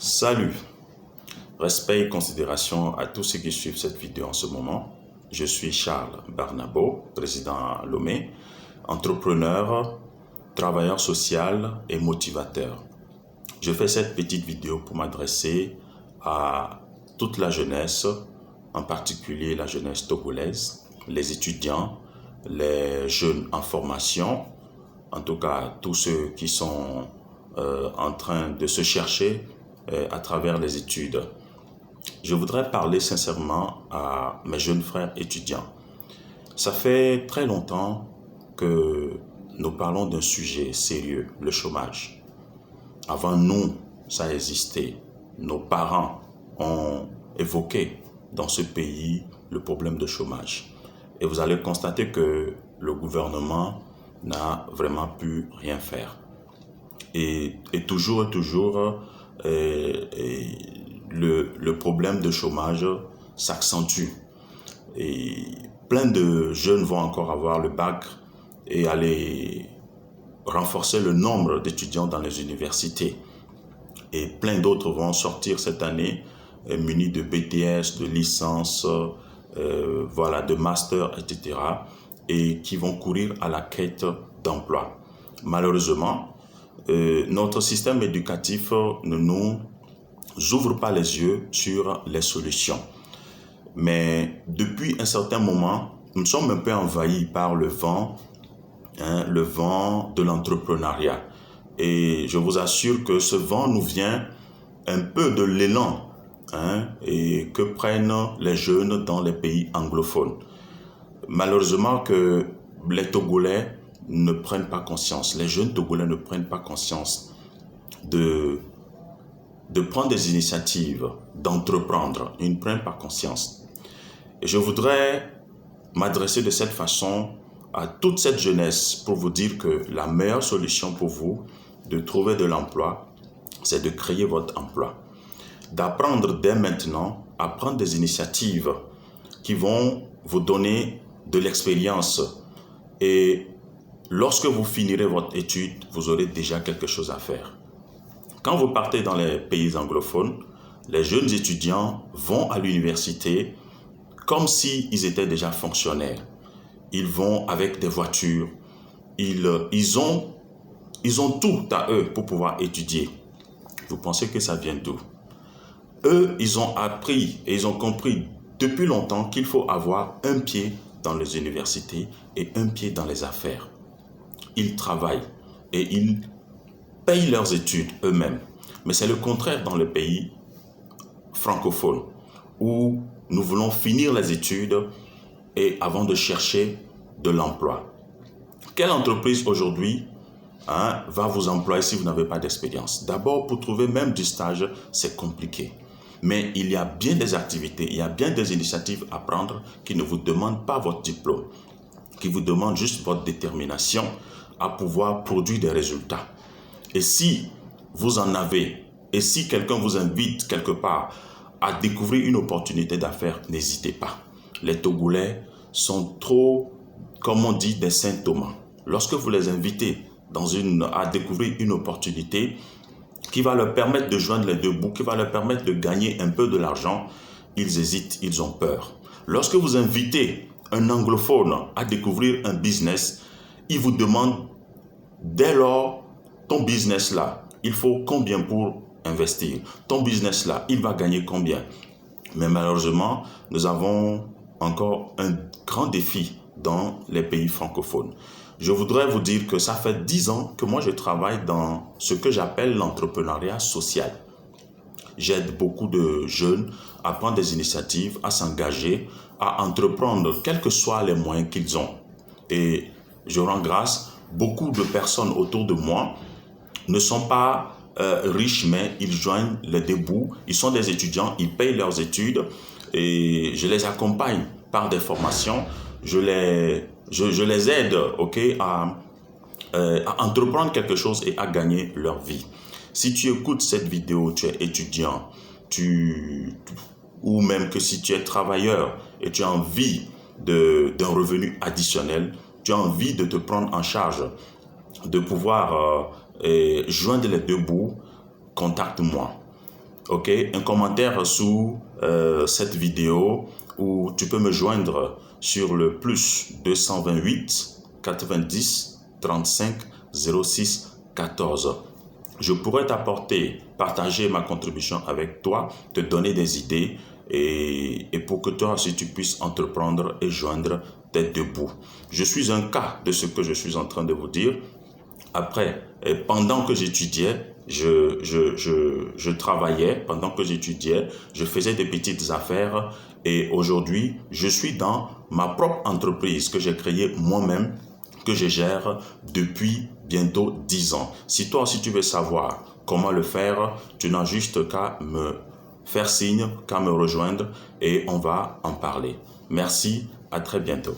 Salut, respect et considération à tous ceux qui suivent cette vidéo en ce moment. Je suis Charles Barnabo, président à Lomé, entrepreneur, travailleur social et motivateur. Je fais cette petite vidéo pour m'adresser à toute la jeunesse, en particulier la jeunesse togolaise, les étudiants, les jeunes en formation, en tout cas tous ceux qui sont en train de se chercher à travers les études. Je voudrais parler sincèrement à mes jeunes frères étudiants. Ça fait très longtemps que nous parlons d'un sujet sérieux, le chômage. Avant nous, ça existait. Nos parents ont évoqué dans ce pays le problème de chômage. Et vous allez constater que le gouvernement n'a vraiment pu rien faire. Et toujours, le problème de chômage s'accentue. Et plein de jeunes vont encore avoir le bac et aller renforcer le nombre d'étudiants dans les universités. Et plein d'autres vont sortir cette année munis de BTS, de licence, de master, etc. et qui vont courir à la quête d'emploi. Malheureusement, notre système éducatif ne nous ouvre pas les yeux sur les solutions. Mais depuis un certain moment, nous sommes un peu envahis par le vent de l'entrepreneuriat. Et je vous assure que ce vent nous vient un peu de l'élan et que prennent les jeunes dans les pays anglophones. Malheureusement que les Togolais ne prennent pas conscience, les jeunes Togolais ne prennent pas conscience de prendre des initiatives, d'entreprendre. Ils ne prennent pas conscience. Et je voudrais m'adresser de cette façon à toute cette jeunesse pour vous dire que la meilleure solution pour vous de trouver de l'emploi, c'est de créer votre emploi. D'apprendre dès maintenant à prendre des initiatives qui vont vous donner de l'expérience. Et lorsque vous finirez votre étude, vous aurez déjà quelque chose à faire. Quand vous partez dans les pays anglophones, les jeunes étudiants vont à l'université comme s'ils étaient déjà fonctionnaires. Ils vont avec des voitures, ils ont tout à eux pour pouvoir étudier. Vous pensez que ça vient d'où? Eux, ils ont appris et ils ont compris depuis longtemps qu'il faut avoir un pied dans les universités et un pied dans les affaires. Ils travaillent et ils payent leurs études eux-mêmes. Mais c'est le contraire dans les pays francophones où nous voulons finir les études et avant de chercher de l'emploi. Quelle entreprise aujourd'hui va vous employer si vous n'avez pas d'expérience? D'abord, pour trouver même du stage, c'est compliqué. Mais il y a bien des activités, il y a bien des initiatives à prendre qui ne vous demandent pas votre diplôme, qui vous demandent juste votre détermination à pouvoir produire des résultats. Et si vous en avez, et si quelqu'un vous invite quelque part à découvrir une opportunité d'affaires, n'hésitez pas. Les Togolais sont trop, comme on dit, des saint Thomas. Lorsque vous les invitez à découvrir une opportunité qui va leur permettre de joindre les deux bouts, qui va leur permettre de gagner un peu de l'argent, ils hésitent, ils ont peur. Lorsque vous invitez un anglophone à découvrir un business, il vous demande, dès lors, ton business là, il faut combien pour investir? Ton business là, il va gagner combien? Mais malheureusement, nous avons encore un grand défi dans les pays francophones. Je voudrais vous dire que ça fait 10 ans que moi je travaille dans ce que j'appelle l'entrepreneuriat social. J'aide beaucoup de jeunes à prendre des initiatives, à s'engager, à entreprendre, quels que soient les moyens qu'ils ont. Et je rends grâce, beaucoup de personnes autour de moi ne sont pas riches, mais ils joignent les deux bouts. Ils sont des étudiants, ils payent leurs études et je les accompagne par des formations. Je les aide à entreprendre quelque chose et à gagner leur vie. Si tu écoutes cette vidéo, tu es étudiant, ou même que si tu es travailleur et tu as envie d'un revenu additionnel, tu as envie de te prendre en charge, de pouvoir joindre les deux bouts, contacte-moi. ok, un commentaire sous cette vidéo, ou tu peux me joindre sur le plus 228 90 35 06 14. Je pourrais t'apporter, partager ma contribution avec toi, te donner des idées et pour que toi aussi tu puisses entreprendre et joindre tête debout. Je suis un cas de ce que je suis en train de vous dire. Après, pendant que j'étudiais, je travaillais, pendant que j'étudiais, je faisais des petites affaires et aujourd'hui, je suis dans ma propre entreprise que j'ai créée moi-même, que je gère depuis bientôt 10 ans. Si toi aussi tu veux savoir comment le faire, tu n'as juste qu'à me faire signe, qu'à me rejoindre et on va en parler. Merci, à très bientôt.